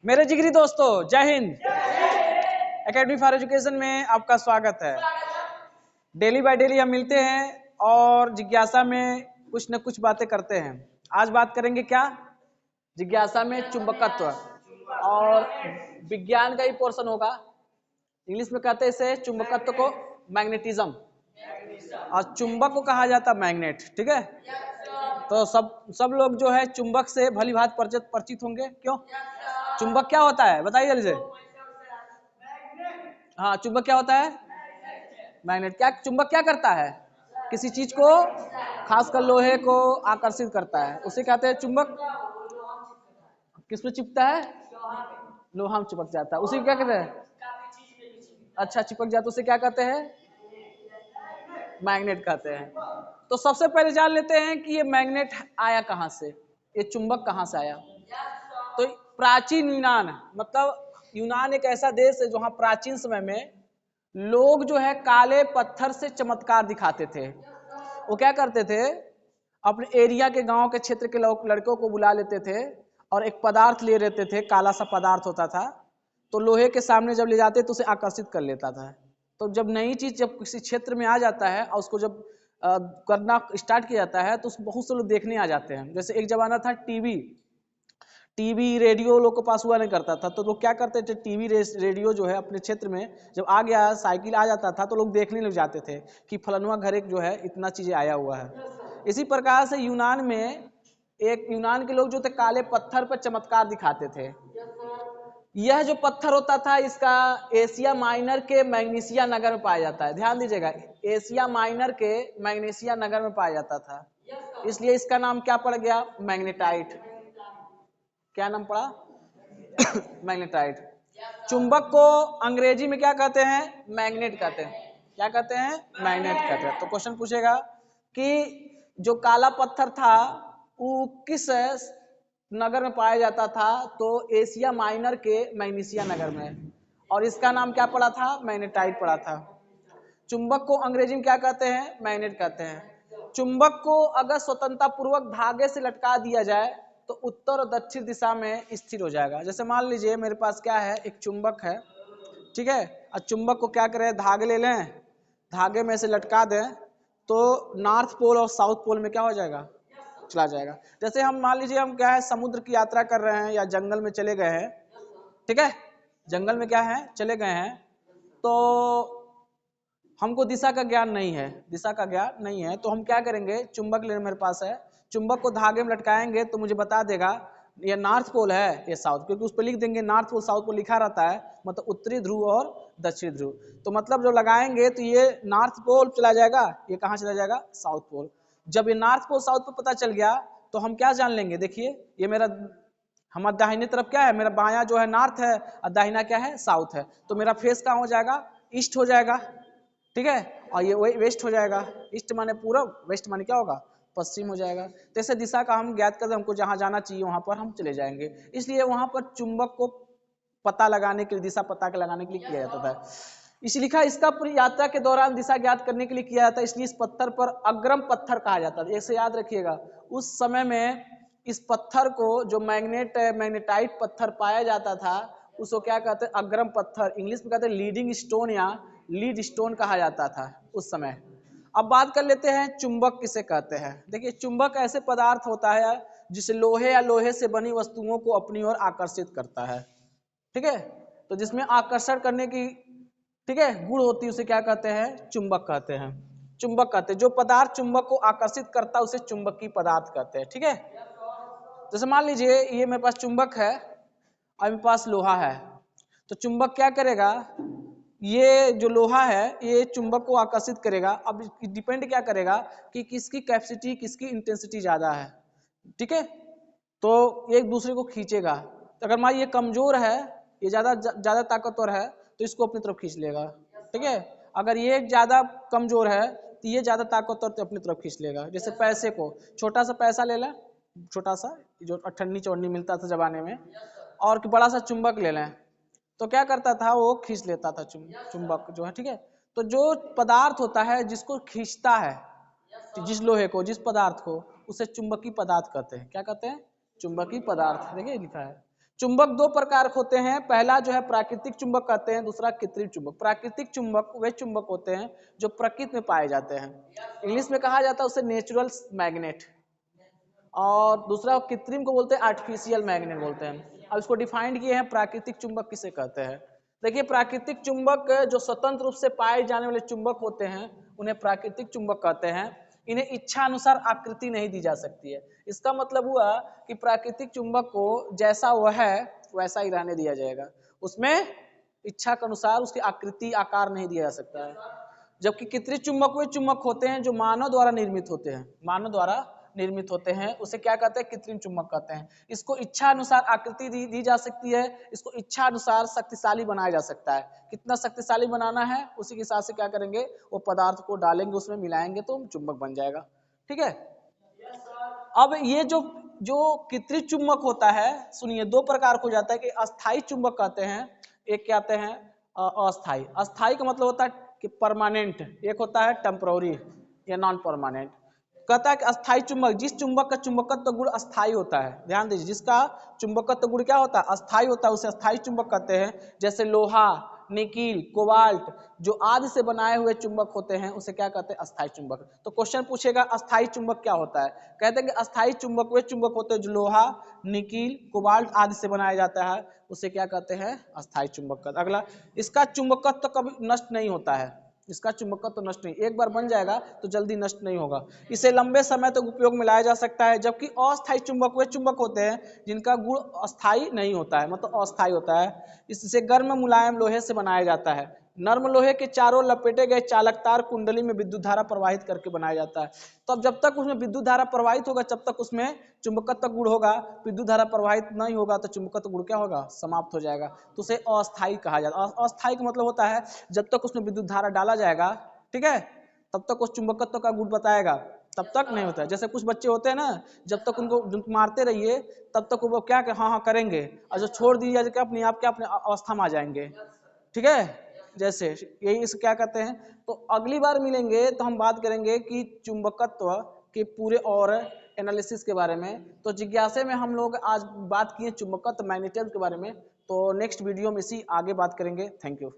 मेरे जिगरी दोस्तों, जय हिंद। एकेडमी फॉर एजुकेशन में आपका स्वागत है। डेली बाय डेली हम मिलते हैं और जिज्ञासा में कुछ न कुछ बातें करते हैं। आज बात करेंगे क्या? जिज्ञासा में चुंबकत्व, और विज्ञान का ही पोर्शन होगा। इंग्लिश में कहते हैं इसे चुंबकत्व को मैग्नेटिज्म, और चुंबक को कहा जाता है मैग्नेट। ठीक है, तो सब लोग जो है चुंबक से भली भांति परिचित होंगे। क्यों? चुंबक क्या होता है बताइए जल्दी से। हाँ, चुंबक क्या होता है? मैग्नेट। क्या चुंबक क्या करता है? किसी चीज को, खासकर लोहे को आकर्षित करता है, उसे कहते हैं चुंबक। किस पे चिपकता है? लोहा में चिपक जाता है, उसे क्या कहते हैं? अच्छा, चिपक जाता है, उसे क्या कहते हैं? मैग्नेट कहते हैं। तो सबसे पहले जान लेते हैं कि ये मैग्नेट आया कहाँ से, ये चुंबक कहाँ से आया। तो प्राचीन यूनान, मतलब यूनान एक ऐसा देश है जहाँ प्राचीन समय में लोग जो है काले पत्थर से चमत्कार दिखाते थे। वो क्या करते थे, अपने एरिया के गांव के क्षेत्र के लड़कों को बुला लेते थे और एक पदार्थ ले लेते थे, काला सा पदार्थ होता था, तो लोहे के सामने जब ले जाते तो उसे आकर्षित कर लेता था। तो जब नई चीज जब किसी क्षेत्र में आ जाता है और उसको जब करना स्टार्ट किया जाता है तो उसको बहुत से लोग देखने आ जाते हैं। जैसे एक जमाना था टीवी रेडियो लोग के पास हुआ नहीं करता था, तो लोग क्या करते थे, टीवी रेडियो जो है अपने क्षेत्र में जब आ गया, साइकिल आ जाता था तो लोग देखने लग जाते थे कि फलनवा घर एक जो है इतना चीजें आया हुआ है। इसी प्रकार से यूनान के लोग जो थे काले पत्थर पर चमत्कार दिखाते थे। यह जो पत्थर होता था इसका एशिया माइनर के मैग्नीशिया नगर में पाया जाता है। ध्यान दीजिएगा, एशिया माइनर के मैग्नीशिया नगर में पाया जाता था, इसलिए इसका नाम क्या पड़ गया? मैग्नेटाइट। क्या नाम पड़ा? मैग्नेटाइट। चुंबक को अंग्रेजी में क्या कहते हैं? मैग्नेट कहते हैं। क्या कहते हैं? मैग्नेट कहते हैं। तो क्वेश्चन पूछेगा कि जो काला पत्थर था वो किस नगर में पाया जाता था? तो एशिया माइनर के मैग्नीशिया नगर में, और इसका नाम क्या पड़ा था? मैग्नेटाइट पड़ा था। चुंबक को अंग्रेजी में क्या कहते हैं? मैग्नेट कहते हैं। चुंबक को अगर स्वतंत्रता पूर्वक धागे से लटका दिया जाए तो उत्तर और दक्षिण दिशा में स्थिर हो जाएगा। जैसे मान लीजिए मेरे पास क्या है, एक चुंबक है, ठीक है, और चुंबक को क्या करें, धागे ले लें, धागे में से लटका दें तो नॉर्थ पोल और साउथ पोल में क्या हो जाएगा? चला जाएगा। जैसे हम मान लीजिए हम क्या है, समुद्र की यात्रा कर रहे हैं या जंगल में चले गए हैं, ठीक है, जंगल में क्या है, चले गए हैं, तो हमको दिशा का ज्ञान नहीं है, तो हम क्या करेंगे, चुंबक लेने मेरे पास है, चुंबक को धागे में लटकाएंगे तो मुझे बता देगा ये नॉर्थ पोल है, ये साउथ, क्योंकि उस पर लिख देंगे नॉर्थ पोल साउथ पोल लिखा रहता है, मतलब उत्तरी ध्रुव और दक्षिणी ध्रुव। तो मतलब जो लगाएंगे तो ये नॉर्थ पोल चला जाएगा, ये कहाँ चला जाएगा? South pole. जब ये नॉर्थ पोल साउथ पोल पता चल गया तो हम क्या जान लेंगे, देखिए ये मेरा, हमारा दाहिने तरफ क्या है, मेरा बायां जो है नॉर्थ है और दाहिना क्या है? साउथ है, तो मेरा फेस कहाँ हो जाएगा? ईस्ट हो जाएगा, ठीक है, और ये वेस्ट हो जाएगा। ईस्ट माने पूरब, वेस्ट माने क्या होगा? पश्चिम हो जाएगा। तो ऐसे दिशा का हम ज्ञात कर, हमको जहां जाना चाहिए वहां पर हम चले जाएंगे। इसलिए वहां पर चुंबक को पता लगाने के लिए, दिशा पता लगाने के लिए किया जाता था। इस लिखा इसका यात्रा के दौरान दिशा ज्ञात करने के लिए किया जाता है, इसलिए इस पत्थर पर अग्रम पत्थर कहा जाता है। ऐसे याद रखिएगा, उस समय में इस पत्थर को जो मैग्नेटाइट पत्थर पाया जाता था उसको क्या कहते हैं? अग्रम पत्थर, इंग्लिश में कहते हैं लीडिंग स्टोन या लीड स्टोन कहा जाता था उस समय। अब बात कर लेते हैं चुंबक किसे कहते हैं। देखिए, चुंबक ऐसे पदार्थ होता है जिसे लोहे या लोहे से बनी वस्तुओं को अपनी ओर आकर्षित करता है, ठीक है, तो जिसमें आकर्षण करने की, ठीक है, गुण होती है, उसे क्या कहते हैं? चुंबक कहते हैं। चुंबक कहते हैं जो पदार्थ चुंबक को आकर्षित करता है उसे चुंबकीय पदार्थ कहते हैं, ठीक है। जैसे मान लीजिए ये मेरे पास चुंबक है और मेरे पास लोहा है, तो चुंबक क्या करेगा, ये जो लोहा है ये चुंबक को आकर्षित करेगा। अब डिपेंड क्या करेगा कि किसकी कैपेसिटी, किसकी इंटेंसिटी ज्यादा है, ठीक है, तो एक दूसरे को खींचेगा। तो अगर मान ये कमजोर है, ये ज्यादा ताकतवर है तो इसको अपनी तरफ खींच लेगा, ठीक है। अगर ये ज्यादा कमजोर है तो ये ज्यादा ताकतवर तो अपनी तरफ खींच लेगा। जैसे पैसे को, छोटा सा पैसा ले लें, छोटा सा जो अठन्नी चौन्नी मिलता था जमाने में, और बड़ा सा चुंबक ले लें, तो क्या करता था, वो खींच लेता था चुंबक जो है, ठीक है। तो जो पदार्थ होता है जिसको खींचता है, जिस लोहे को, जिस पदार्थ को, उसे चुंबकीय पदार्थ कहते हैं। क्या कहते हैं? चुंबकीय पदार्थ। देखिए लिखा है चुंबक दो प्रकार के होते हैं, पहला जो है प्राकृतिक चुंबक कहते हैं, दूसरा कृत्रिम चुंबक। प्राकृतिक चुंबक वे चुंबक होते हैं जो प्रकृति में पाए जाते हैं, इंग्लिश में कहा जाता है उसे नेचुरल मैग्नेट, और दूसरा कृत्रिम को बोलते हैं आर्टिफिशियल मैग्नेट बोलते हैं। अब इसको डिफाइंड किए हैं, प्राकृतिक चुंबक किसे कहते हैं। देखिए प्राकृतिक चुंबक जो स्वतंत्र रूप से पाए जाने वाले चुंबक होते हैं उन्हें प्राकृतिक चुंबक कहते हैं। इन्हें इच्छा अनुसार आकृति नहीं दी जा सकती है। इसका मतलब हुआ कि प्राकृतिक चुंबक को जैसा वह है वैसा ही रहने दिया जाएगा, उसमें इच्छा के अनुसार उसकी आकृति आकार नहीं दिया जा सकता है। जबकि कृत्रिम चुंबक वे चुंबक होते हैं जो मानव द्वारा निर्मित होते हैं, मानव द्वारा निर्मित होते हैं, उसे क्या कहते हैं, कृत्रिम चुंबक कहते हैं। इसको इच्छा अनुसार आकृति दी जा सकती है, इसको इच्छा अनुसार शक्तिशाली बनाया जा सकता है। कितना शक्तिशाली बनाना है उसी के हिसाब से क्या करेंगे, वो पदार्थ को डालेंगे उसमें मिलाएंगे तो चुंबक बन जाएगा। ठीक है। अब ये जो कृत्रिम चुंबक होता है, सुनिए दो प्रकार हो जाता है कि अस्थाई चुंबक कहते हैं, एक कहते हैं अस्थाई। अस्थाई का मतलब होता है कि परमानेंट, एक होता है टेम्पररी या नॉन परमानेंट। कहता है कि अस्थाई चुंबक, जिस चुंबक का चुंबकत्व गुण अस्थाई होता है, ध्यान दीजिए, जिसका चुंबकत्व गुण क्या होता है, अस्थाई होता है, उसे अस्थाई चुंबक कहते हैं। जैसे लोहा, निकिल, कोबाल्ट, जो आदि से बनाए हुए चुंबक होते हैं उसे क्या कहते हैं, अस्थाई चुंबक। तो क्वेश्चन पूछेगा अस्थाई चुंबक क्या होता है, कहते हैं कि अस्थाई चुंबक वे चुंबक होते हैं जो लोहा, निकिल, कोबाल्ट आदि से बनाया जाता है, उसे क्या कहते हैं, अस्थाई चुंबक कहते हैं। अगला, इसका चुंबकत्व कभी नष्ट नहीं होता है, इसका चुंबकत्व तो नष्ट नहीं, एक बार बन जाएगा तो जल्दी नष्ट नहीं होगा, इसे लंबे समय तक उपयोग में लाया जा सकता है। जबकि अस्थायी चुंबक वे चुंबक होते हैं जिनका गुण अस्थायी नहीं होता है, मतलब अस्थायी होता है। इससे गर्म मुलायम लोहे से बनाया जाता है। नर्म लोहे के चारों लपेटे गए चालक तार कुंडली में विद्युत धारा प्रवाहित करके बनाया जाता है। तो अब जब तक उसमें विद्युत धारा प्रवाहित होगा तब तक उसमें चुंबकत्व गुण होगा, विद्युत धारा प्रवाहित नहीं होगा तो चुंबकत्व गुण क्या होगा, समाप्त हो जाएगा, तो उसे अस्थायी कहा जाता है। अस्थायी का मतलब होता है जब तक उसमें विद्युत धारा डाला जाएगा, ठीक है, तब तक उस चुंबकत्व का गुण बताएगा, तब तक नहीं होता है। जैसे कुछ बच्चे होते हैं ना, जब तक उनको मारते रहिए तब तक वो क्या हाँ हाँ करेंगे, और जो छोड़ दीजिए क्या अपने आप क्या अपने अवस्था में आ जाएंगे। ठीक है, जैसे यही इसे क्या कहते हैं। तो अगली बार मिलेंगे तो हम बात करेंगे कि चुंबकत्व के पूरे और एनालिसिस के बारे में। तो जिज्ञासे में हम लोग आज बात किए चुंबकत्व मैग्नेटिज्म के बारे में, तो नेक्स्ट वीडियो में इसी आगे बात करेंगे। Thank you.